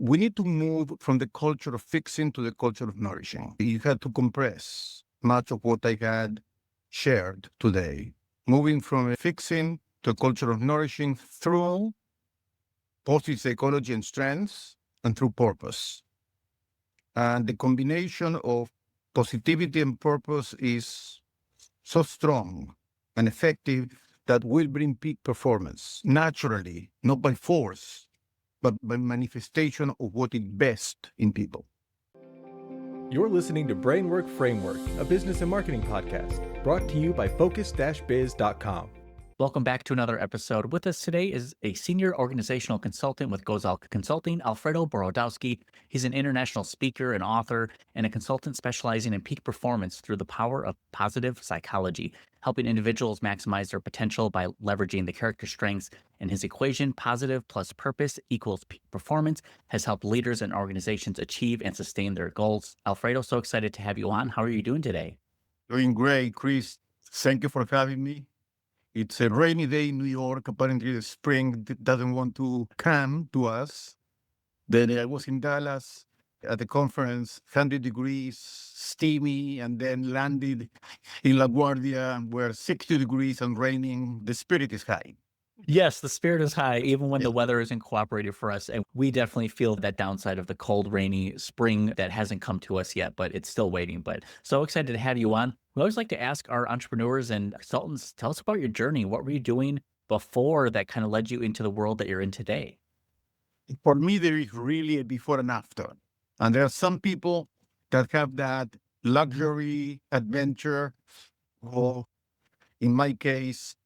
we need to move from the culture of fixing to the culture of nourishing. You had to compress much of what I had shared today, moving from a fixing to a culture of nourishing through positive psychology and strengths and through purpose. And the combination of positivity and purpose is so strong and effective that will bring peak performance naturally, not by force, but by manifestation of what is best in people. You're listening to Brainwork Framework, a business and marketing podcast, brought to you by focus-biz.com. Welcome back to another episode. With us today is a senior organizational consultant with Gozal Consulting, Alfredo Borodowski. He's an international speaker and author and a consultant specializing in peak performance through the power of positive psychology, helping individuals maximize their potential by leveraging the character strengths. And his equation, positive plus purpose equals peak performance, has helped leaders and organizations achieve and sustain their goals. Alfredo, so excited to have you on. How are you doing today? Doing great, Chris. Thank you for having me. It's a rainy day in New York. Apparently, the spring doesn't want to come to us. Then I was in Dallas at the conference, 100 degrees, steamy, and then landed in LaGuardia where 60 degrees and raining. The spirit is high. Yes, the spirit is high, even when the weather isn't cooperating for us. And we definitely feel that downside of the cold, rainy spring that hasn't come to us yet, but it's still waiting. But so excited to have you on. We always like to ask our entrepreneurs and consultants, tell us about your journey. What were you doing before that kind of led you into the world that you're in today? For me, there is really a before and after. And there are some people that have that luxury adventure, or in my case,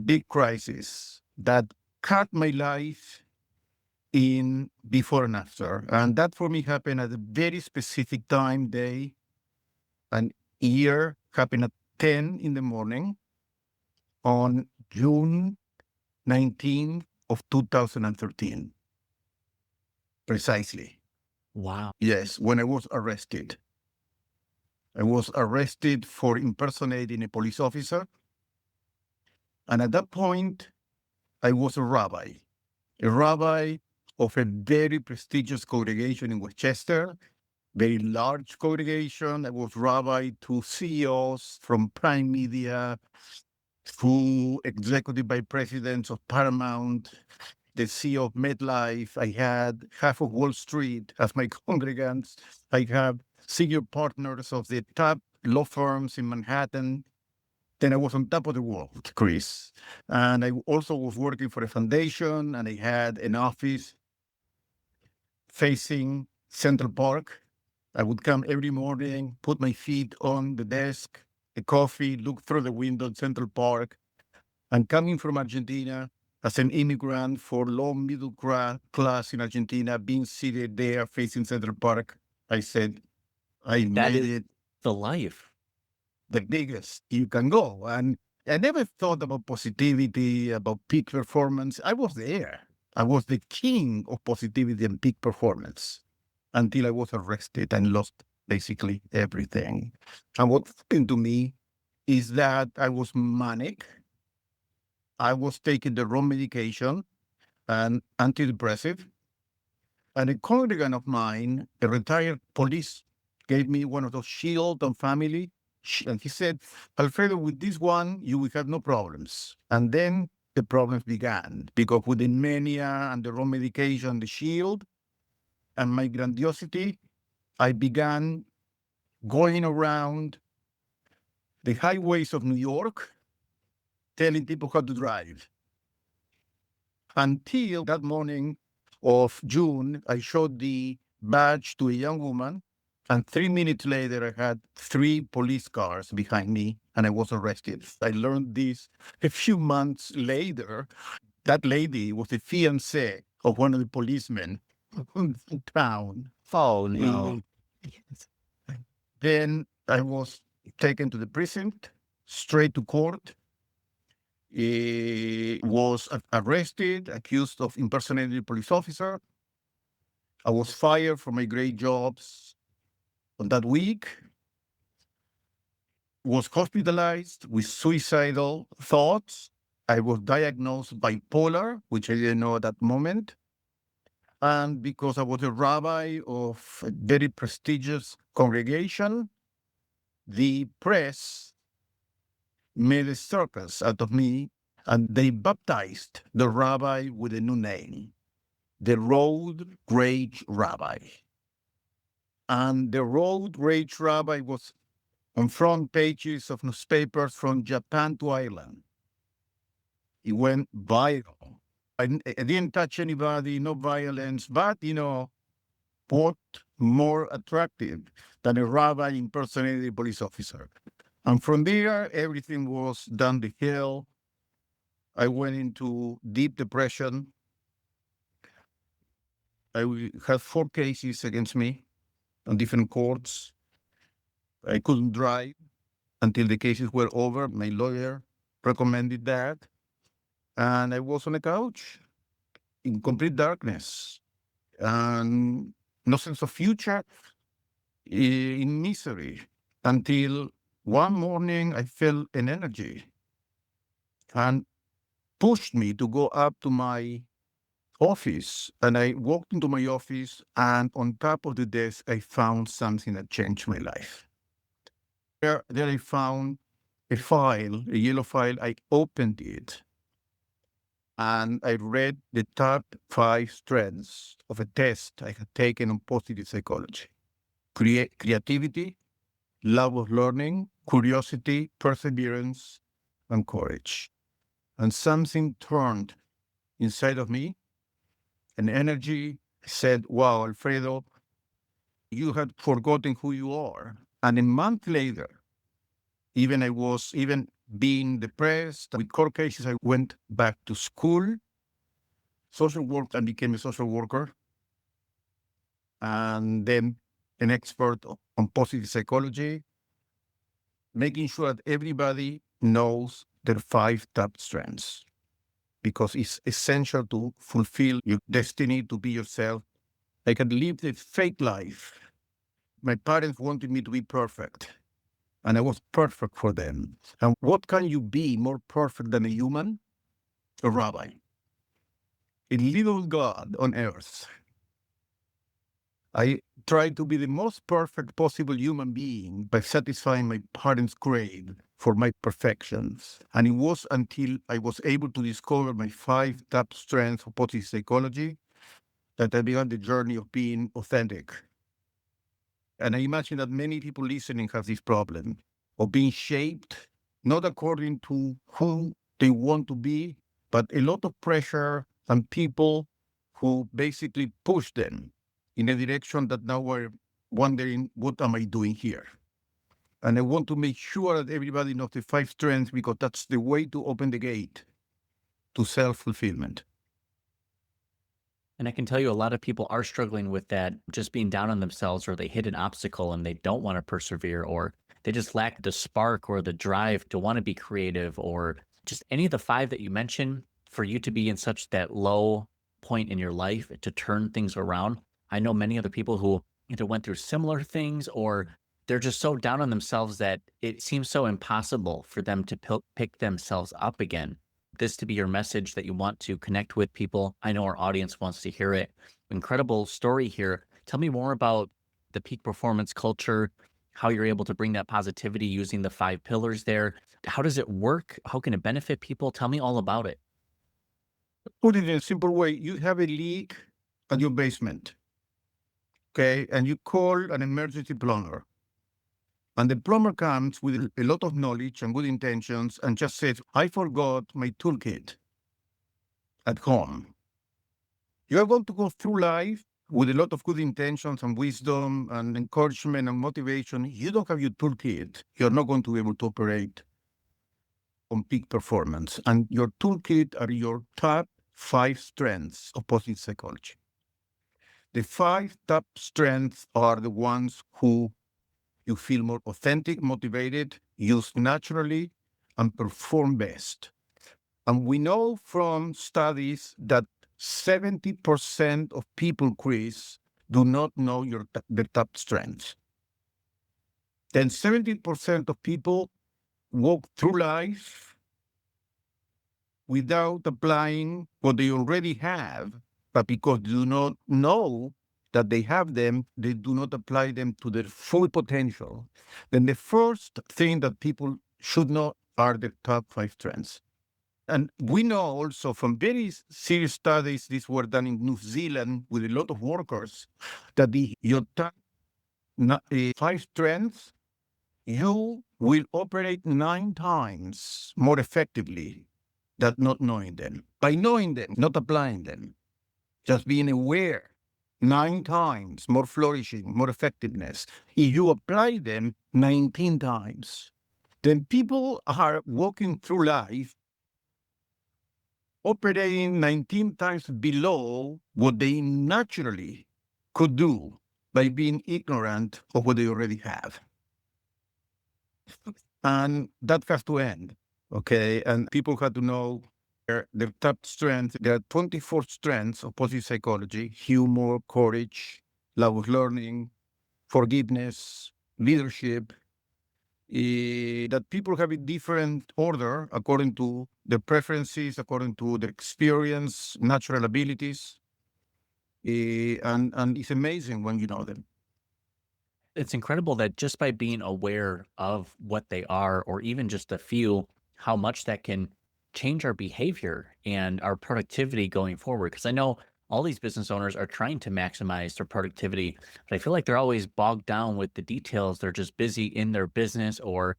big crisis that cut my life in before and after. And that for me happened at a very specific time, day, and year, happened at 10 in the morning on June 19th of 2013. Precisely. Wow. Yes, when I was arrested. I was arrested for impersonating a police officer. And at that point, I was a rabbi of a very prestigious congregation in Westchester, very large congregation. I was rabbi to CEOs from Prime Media, to executive vice presidents of Paramount, the CEO of MetLife. I had half of Wall Street as my congregants. I have senior partners of the top law firms in Manhattan. Then I was on top of the world, Chris. And I also was working for a foundation, and I had an office facing Central Park. I would come every morning, put my feet on the desk, a coffee, look through the window at Central Park. And coming from Argentina as an immigrant for low middle class in Argentina, being seated there facing Central Park, I said, I made it. The life. The biggest you can go. And I never thought about positivity, about peak performance. I was there. I was the king of positivity and peak performance until I was arrested and lost basically everything. And what happened to me is that I was manic. I was taking the wrong medication and antidepressive. And a congregant of mine, a retired police, gave me one of those Shield and Family. And he said, Alfredo, with this one, you will have no problems. And then the problems began because with the mania and the wrong medication, the Shield, and my grandiosity, I began going around the highways of New York, telling people how to drive. Until that morning of June, I showed the badge to a young woman. And 3 minutes later, I had 3 police cars behind me, and I was arrested. I learned this a few months later. That lady was the fiancée of one of the policemen in town. Oh, no. Then I was taken to the prison, straight to court. Was arrested, accused of impersonating a police officer. I was fired from my great jobs on that week, was hospitalized with suicidal thoughts. I was diagnosed bipolar, which I didn't know at that moment. And because I was a rabbi of a very prestigious congregation, the press made a circus out of me, and they baptized the rabbi with a new name, the Road Rage Rabbi. And the Road Rage Rabbi was on front pages of newspapers from Japan to Ireland. It went viral. I didn't touch anybody, no violence, but, what more attractive than a rabbi impersonating a police officer? And from there, everything was down the hill. I went into deep depression. I had 4 cases against me on different courts. I couldn't drive until the cases were over. My lawyer recommended that. And I was on a couch in complete darkness and no sense of future, in misery, until one morning I felt an energy and pushed me to go up to my office. And I walked into my office, and on top of the desk, I found something that changed my life. There I found a file, a yellow file. I opened it, and I read the top 5 strengths of a test I had taken on positive psychology: creativity, love of learning, curiosity, perseverance, and courage. And something turned inside of me, an energy said, wow, Alfredo, you had forgotten who you are. And a month later, even being depressed with court cases, I went back to school, social work, and became a social worker, and then an expert on positive psychology, making sure that everybody knows their 5 top strengths, because it's essential to fulfill your destiny, to be yourself. I had lived a fake life. My parents wanted me to be perfect, and I was perfect for them. And what can you be more perfect than a human? A rabbi, a little God on earth. I tried to be the most perfect possible human being by satisfying my parents' crave for my perfections. And it was until I was able to discover my 5 top strengths of positive psychology that I began the journey of being authentic. And I imagine that many people listening have this problem of being shaped, not according to who they want to be, but a lot of pressure and people who basically push them in a direction that now we're wondering, what am I doing here? And I want to make sure that everybody knows the 5 strengths, because that's the way to open the gate to self-fulfillment. And I can tell you a lot of people are struggling with that, just being down on themselves, or they hit an obstacle and they don't want to persevere, or they just lack the spark or the drive to want to be creative, or just any of the 5 that you mentioned. For you to be in such that low point in your life to turn things around. I know many other people who either went through similar things, or they're just so down on themselves that it seems so impossible for them to pick themselves up again. This to be your message that you want to connect with people. I know our audience wants to hear it. Incredible story here. Tell me more about the peak performance culture, how you're able to bring that positivity using the 5 pillars there. How does it work? How can it benefit people? Tell me all about it. Put it in a simple way. You have a leak at your basement, okay? And you call an emergency plumber. And the plumber comes with a lot of knowledge and good intentions and just says, I forgot my toolkit at home. You are going to go through life with a lot of good intentions and wisdom and encouragement and motivation. You don't have your toolkit. You're not going to be able to operate on peak performance. And your toolkit are your top 5 strengths of positive psychology. The 5 top strengths are the ones who you feel more authentic, motivated, use naturally, and perform best. And we know from studies that 70% of people, Chris, do not know the top strengths. Then 70% of people walk through life without applying what they already have But because they do not know that they have them, they do not apply them to their full potential. Then the first thing that people should know are the top 5 strengths. And we know also from very serious studies, these were done in New Zealand with a lot of workers, that your top 5 strengths, you will operate 9 times more effectively than not knowing them. By knowing them, not applying them, just being aware, 9 times more flourishing, more effectiveness. If you apply them 19 times, then people are walking through life operating 19 times below what they naturally could do by being ignorant of what they already have. And that has to end, okay? And people have to know their top strengths. There are 24 strengths of positive psychology: humor, courage, love of learning, forgiveness, leadership, that people have a different order according to their preferences, according to their experience, natural abilities. And it's amazing when you know them. It's incredible that just by being aware of what they are, or even just a few, how much that can change our behavior and our productivity going forward. Because I know all these business owners are trying to maximize their productivity, but I feel like they're always bogged down with the details. They're just busy in their business, or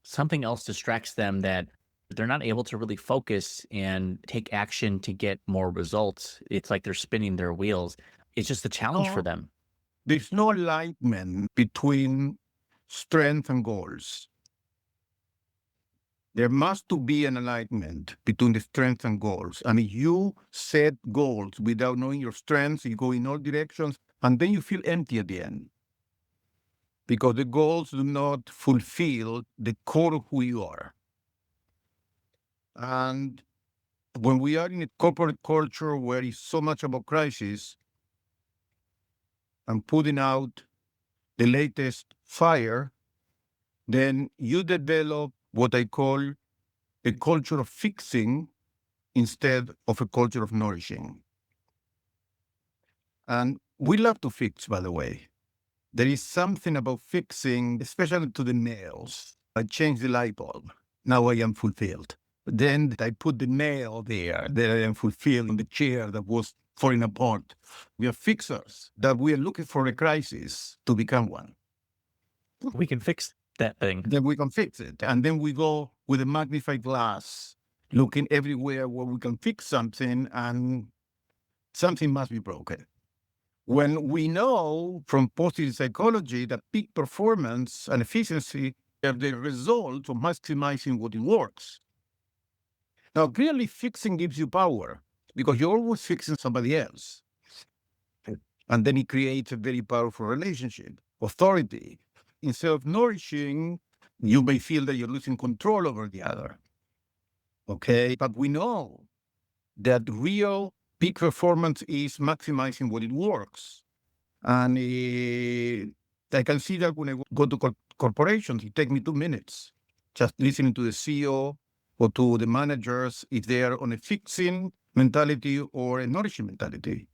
something else distracts them, that they're not able to really focus and take action to get more results. It's like they're spinning their wheels. It's just a challenge for them. There's no alignment between strength and goals. There must to be an alignment between the strengths and goals. And if you set goals without knowing your strengths, you go in all directions, and then you feel empty at the end. Because the goals do not fulfill the core of who you are. And when we are in a corporate culture where it's so much about crisis and putting out the latest fire, then you develop what I call a culture of fixing instead of a culture of nourishing. And we love to fix, by the way. There is something about fixing, especially to the nails. I changed the light bulb. Now I am fulfilled. Then I put the nail there, that I am fulfilled in the chair that was falling apart. We are fixers, that we are looking for a crisis to become one. We can fix that thing. Then we can fix it. And then we go with a magnified glass, looking everywhere where we can fix something, and something must be broken. When we know from positive psychology that peak performance and efficiency are the result of maximizing what it works. Now, clearly fixing gives you power because you're always fixing somebody else. And then it creates a very powerful relationship, authority. Instead of nourishing, you may feel that you're losing control over the other. Okay, but we know that real peak performance is maximizing what it works. And I can see that when I go to corporations, it takes me 2 minutes just listening to the CEO or to the managers if they are on a fixing mentality or a nourishing mentality.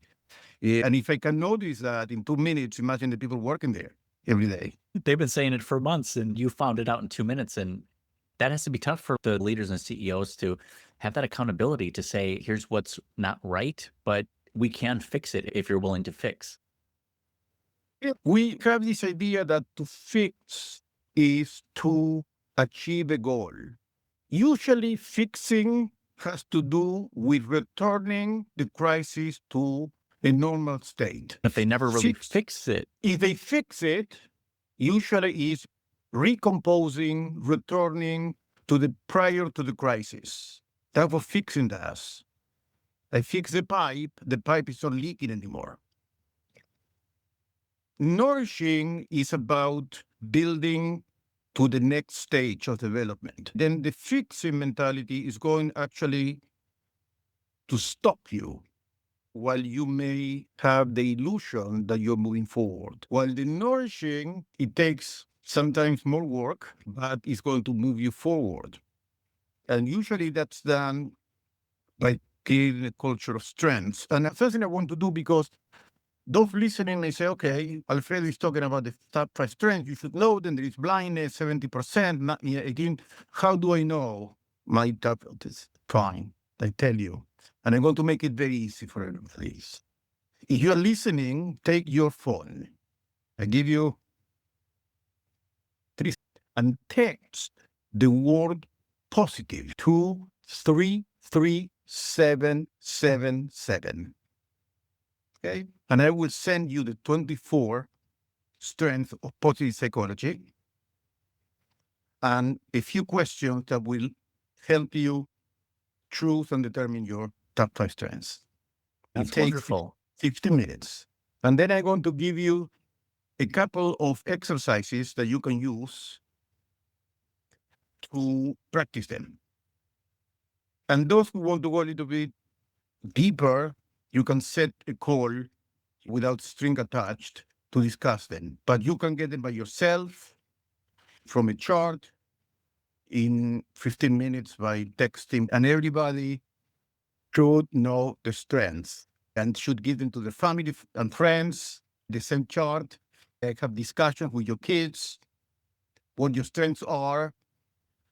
And if I can notice that in 2 minutes, imagine the people working there every day. They've been saying it for months, and you found it out in 2 minutes. And that has to be tough for the leaders and CEOs to have that accountability to say, here's what's not right, but we can fix it if you're willing to fix. We have this idea that to fix is to achieve a goal. Usually fixing has to do with returning the crisis to a normal state. If they never really fix it. If they fix it, usually is recomposing, returning to the prior to the crisis. That's what fixing does. I fix the pipe is not leaking anymore. Nourishing is about building to the next stage of development. Then the fixing mentality is going actually to stop you while you may have the illusion that you're moving forward. While the nourishing, it takes sometimes more work, but it's going to move you forward. And usually that's done by creating a culture of strengths. And the first thing I want to do, because those listening may say, okay, Alfredo is talking about the top 5 strengths. You should know then there is blindness, 70%. Not, again, how do I know my top? Fine, I tell you. And I'm going to make it very easy for everybody. If you're listening, take your phone. I give you 3 and text the word positive 233777. Okay? And I will send you the 24 strengths of positive psychology and a few questions that will help you choose and determine your top 5 strengths. That's It takes wonderful. 50 minutes. And then I'm going to give you a couple of exercises that you can use to practice them. And those who want to go a little bit deeper, you can set a call without string attached to discuss them. But you can get them by yourself from a chart in 15 minutes by texting. And everybody should know the strengths and should give them to their family and friends, the same chart. Have discussions with your kids, what your strengths are,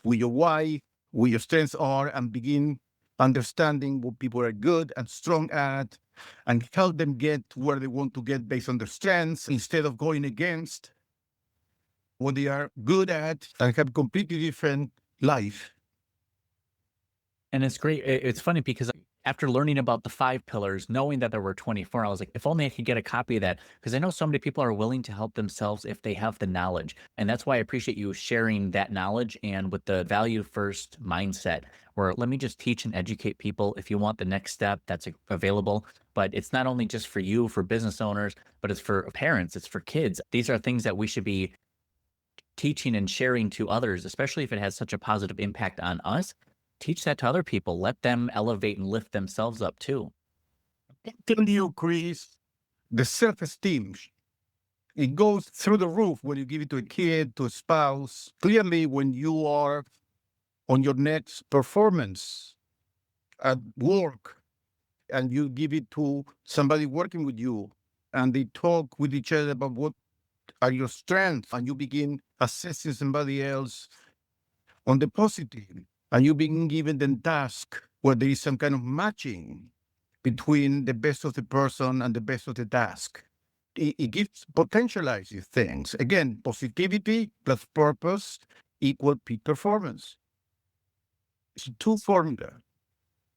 with your wife, what your strengths are, and begin understanding what people are good and strong at, and help them get where they want to get based on their strengths instead of going against what they are good at and have completely different life. And it's great. It's funny because after learning about the 5 pillars, knowing that there were 24, I was like, if only I could get a copy of that. Because I know so many people are willing to help themselves if they have the knowledge. And that's why I appreciate you sharing that knowledge and with the value first mindset, where let me just teach and educate people. If you want the next step, that's available. But it's not only just for you, for business owners, but it's for parents, it's for kids. These are things that we should be teaching and sharing to others, especially if it has such a positive impact on us. Teach that to other people. Let them elevate and lift themselves up too. I tell you, Chris, the self-esteem, it goes through the roof when you give it to a kid, to a spouse. Clearly, when you are on your next performance at work and you give it to somebody working with you and they talk with each other about what are your strengths, and you begin assessing somebody else on the positive, and you begin giving them tasks where there is some kind of matching between the best of the person and the best of the task. It gives potentializes things. Again, positivity plus purpose equal peak performance. It's a 2 formula.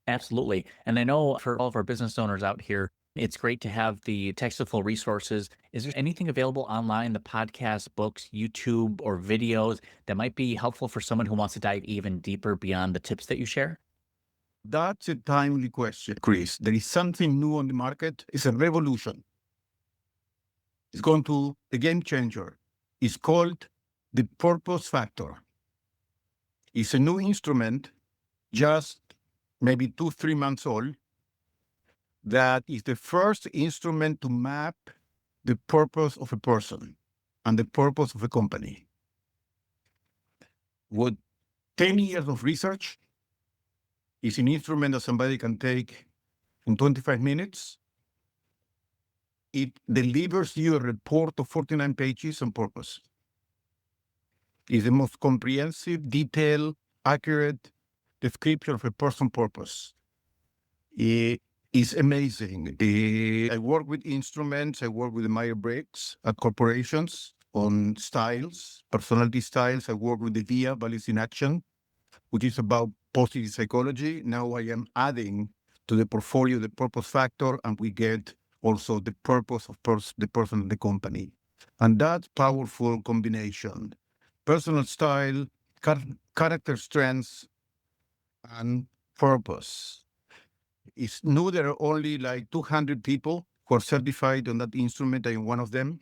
Absolutely. And I know for all of our business owners out here, it's great to have the Textiful resources. Is there anything available online, the podcast, books, YouTube, or videos that might be helpful for someone who wants to dive even deeper beyond the tips that you share? That's a timely question, Chris. There is something new on the market. It's a revolution. It's going to a game changer. It's called the purpose factor. It's a new instrument, just maybe 2-3 months old, that is the first instrument to map the purpose of a person and the purpose of a company. With 10 years of research, it's an instrument that somebody can take in 25 minutes. It delivers you a report of 49 pages on purpose. It's the most comprehensive, detailed, accurate description of a person's purpose. It is amazing. I work with instruments. I work with the Myers-Briggs at corporations on styles, personality styles. I work with the VIA, Values in Action, which is about positive psychology. Now I am adding to the portfolio the purpose factor, and we get also the purpose of the person and the company. And that powerful combination, personal style, character strengths, and purpose. It's new. There are only like 200 people who are certified on that instrument. I am one of them.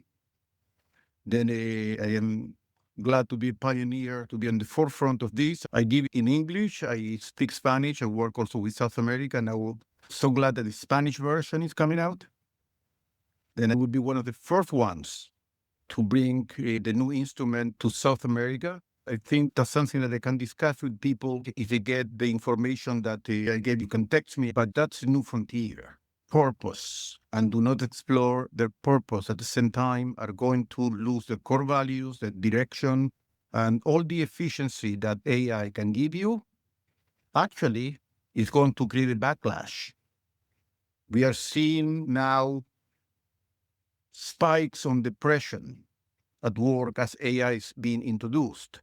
Then I am glad to be a pioneer, to be on the forefront of this. I give in English. I speak Spanish. I work also with South America. And I'm so glad that the Spanish version is coming out. Then I will be one of the first ones to bring the new instrument to South America. I think that's something that I can discuss with people. If they get the information that I gave, you can text me, but that's a new frontier. Purpose, and do not explore their purpose at the same time, are going to lose the core values, the direction, and all the efficiency that AI can give you. Actually, is going to create a backlash. We are seeing now spikes on depression at work as AI is being introduced.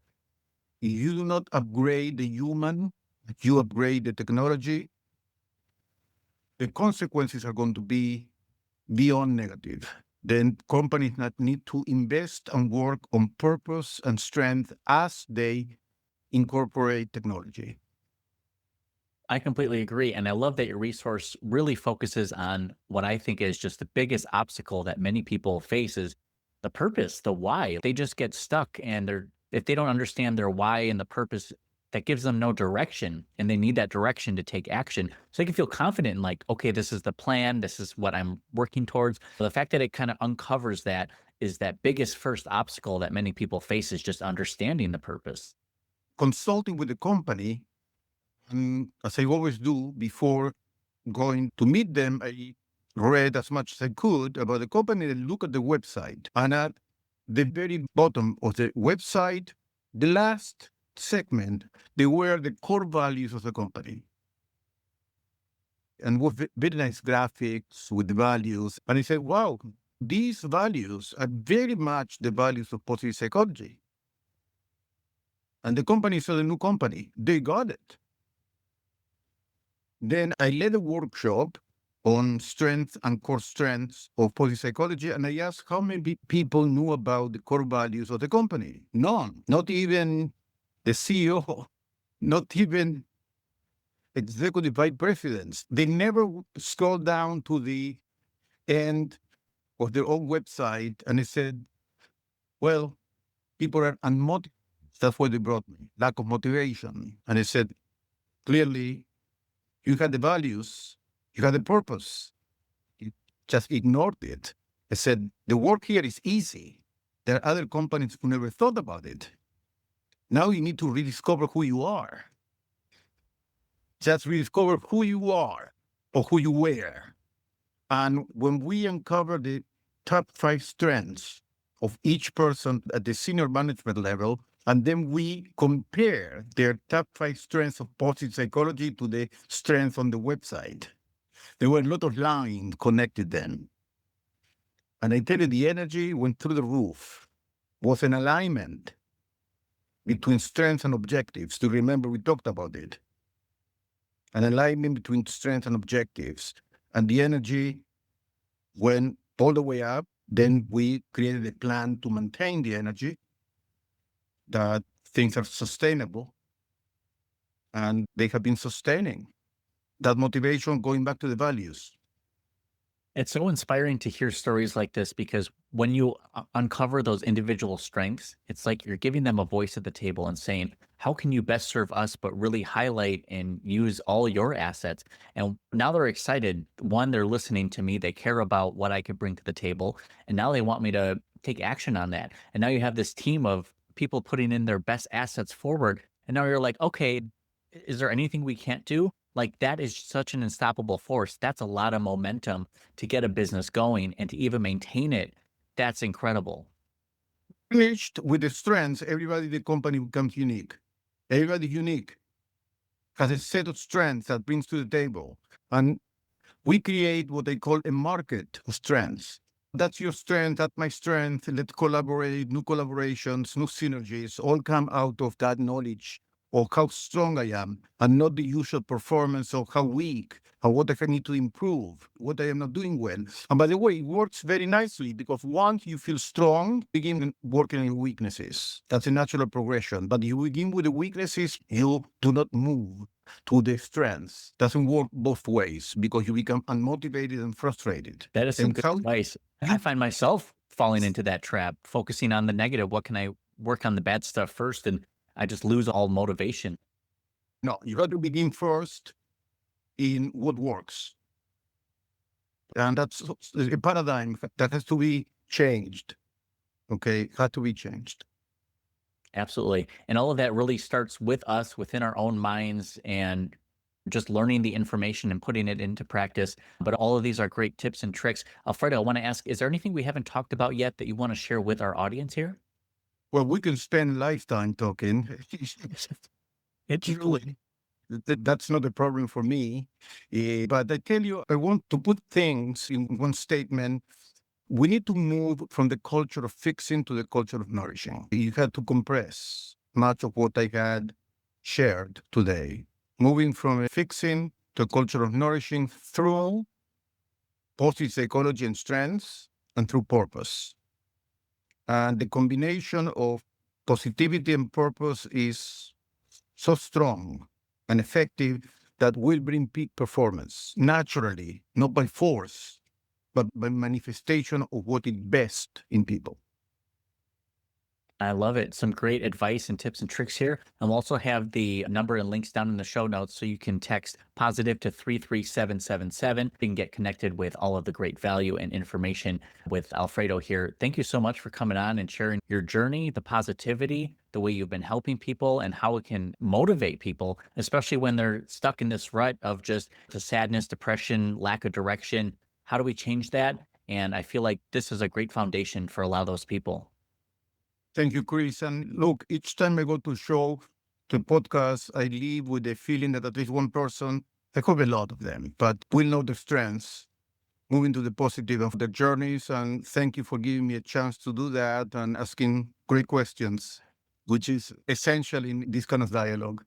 If you do not upgrade the human, you upgrade the technology, the consequences are going to be beyond negative. Then companies that need to invest and work on purpose and strength as they incorporate technology. I completely agree. And I love that your resource really focuses on what I think is just the biggest obstacle that many people face is the purpose, the why. They just get stuck and if they don't understand their why and the purpose, that gives them no direction. And they need that direction to take action. So they can feel confident in like, okay, this is the plan. This is what I'm working towards. The fact that it kind of uncovers that is that biggest first obstacle that many people face is just understanding the purpose. Consulting with the company, as I always do before going to meet them, I read as much as I could about the company and look at the website. And at the very bottom of the website, the last segment, they were the core values of the company. And with very nice graphics with the values. And I said, wow, these values are very much the values of positive psychology. And the company is a new company. They got it. Then I led a workshop on strengths and core strengths of positive psychology, and I asked how many people knew about the core values of the company. None, not even the CEO, not even executive vice presidents. They never scrolled down to the end of their own website and they said, well, people are unmotivated. That's why they brought me, lack of motivation. And I said, clearly, you had the values, you had the purpose. You just ignored it. I said, the work here is easy. There are other companies who never thought about it. Now you need to rediscover who you are. Just rediscover who you are or who you were. And when we uncover the top 5 strengths of each person at the senior management level, and then we compare their top 5 strengths of positive psychology to the strengths on the website. There were a lot of lines connected then. And I tell you, the energy went through the roof. Was an alignment between strengths and objectives. To remember, we talked about it. An alignment between strengths and objectives. And the energy went all the way up. Then we created a plan to maintain the energy, that things are sustainable, and they have been sustaining that motivation, going back to the values. It's so inspiring to hear stories like this because when you uncover those individual strengths, it's like you're giving them a voice at the table and saying, how can you best serve us, but really highlight and use all your assets? And now they're excited. One, they're listening to me. They care about what I could bring to the table. And now they want me to take action on that. And now you have this team of people putting in their best assets forward. And now you're like, okay, is there anything we can't do? Like that is such an unstoppable force. That's a lot of momentum to get a business going and to even maintain it. That's incredible. Finished with the strengths, everybody in the company becomes unique. Everybody unique has a set of strengths that brings to the table. And we create what they call a market of strengths. That's your strength, that's my strength. Let's collaborate, new collaborations, new synergies, all come out of that knowledge of how strong I am, and not the usual performance of how weak, or what I need to improve, what I am not doing well. And by the way, it works very nicely because once you feel strong, begin working on your weaknesses. That's a natural progression. But you begin with the weaknesses, you do not move to the strengths. Doesn't work both ways because you become unmotivated and frustrated. That is some And good how- advice. I find myself falling into that trap, focusing on the negative. What can I work on the bad stuff first? And I just lose all motivation. No, you have to begin first in what works. And that's a paradigm that has to be changed. Okay, had to be changed. Absolutely. And all of that really starts with us within our own minds and just learning the information and putting it into practice. But all of these are great tips and tricks. Alfredo, I want to ask, is there anything we haven't talked about yet that you want to share with our audience here? Well, we can spend lifetime talking. It's Truly. That's not a problem for me. But I tell you, I want to put things in one statement. We need to move from the culture of fixing to the culture of nourishing. You had to compress much of what I had shared today, moving from a fixing to a culture of nourishing through positive psychology and strengths and through purpose. And the combination of positivity and purpose is so strong and effective that will bring peak performance naturally, not by force, but by manifestation of what is best in people. I love it. Some great advice and tips and tricks here. I'll also have the number and links down in the show notes so you can text positive to 33777. You can get connected with all of the great value and information with Alfredo here. Thank you so much for coming on and sharing your journey, the positivity, the way you've been helping people, and how it can motivate people, especially when they're stuck in this rut of just the sadness, depression, lack of direction. How do we change that? And I feel like this is a great foundation for a lot of those people. Thank you, Chris. And look, each time I go to show, to podcast, I leave with the feeling that at least one person, I hope a lot of them, but will know the strengths, moving to the positive of their journeys. And thank you for giving me a chance to do that and asking great questions, which is essential in this kind of dialogue.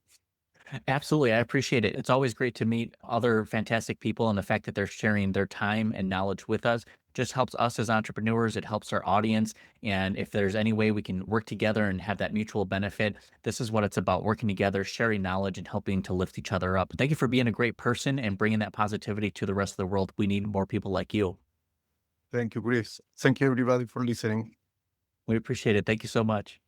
Absolutely. I appreciate it. It's always great to meet other fantastic people, and the fact that they're sharing their time and knowledge with us just helps us as entrepreneurs. It helps our audience. And if there's any way we can work together and have that mutual benefit, this is what it's about: working together, sharing knowledge, and helping to lift each other up. Thank you for being a great person and bringing that positivity to the rest of the world. We need more people like you. Thank you, Chris. Thank you, everybody, for listening. We appreciate it. Thank you so much.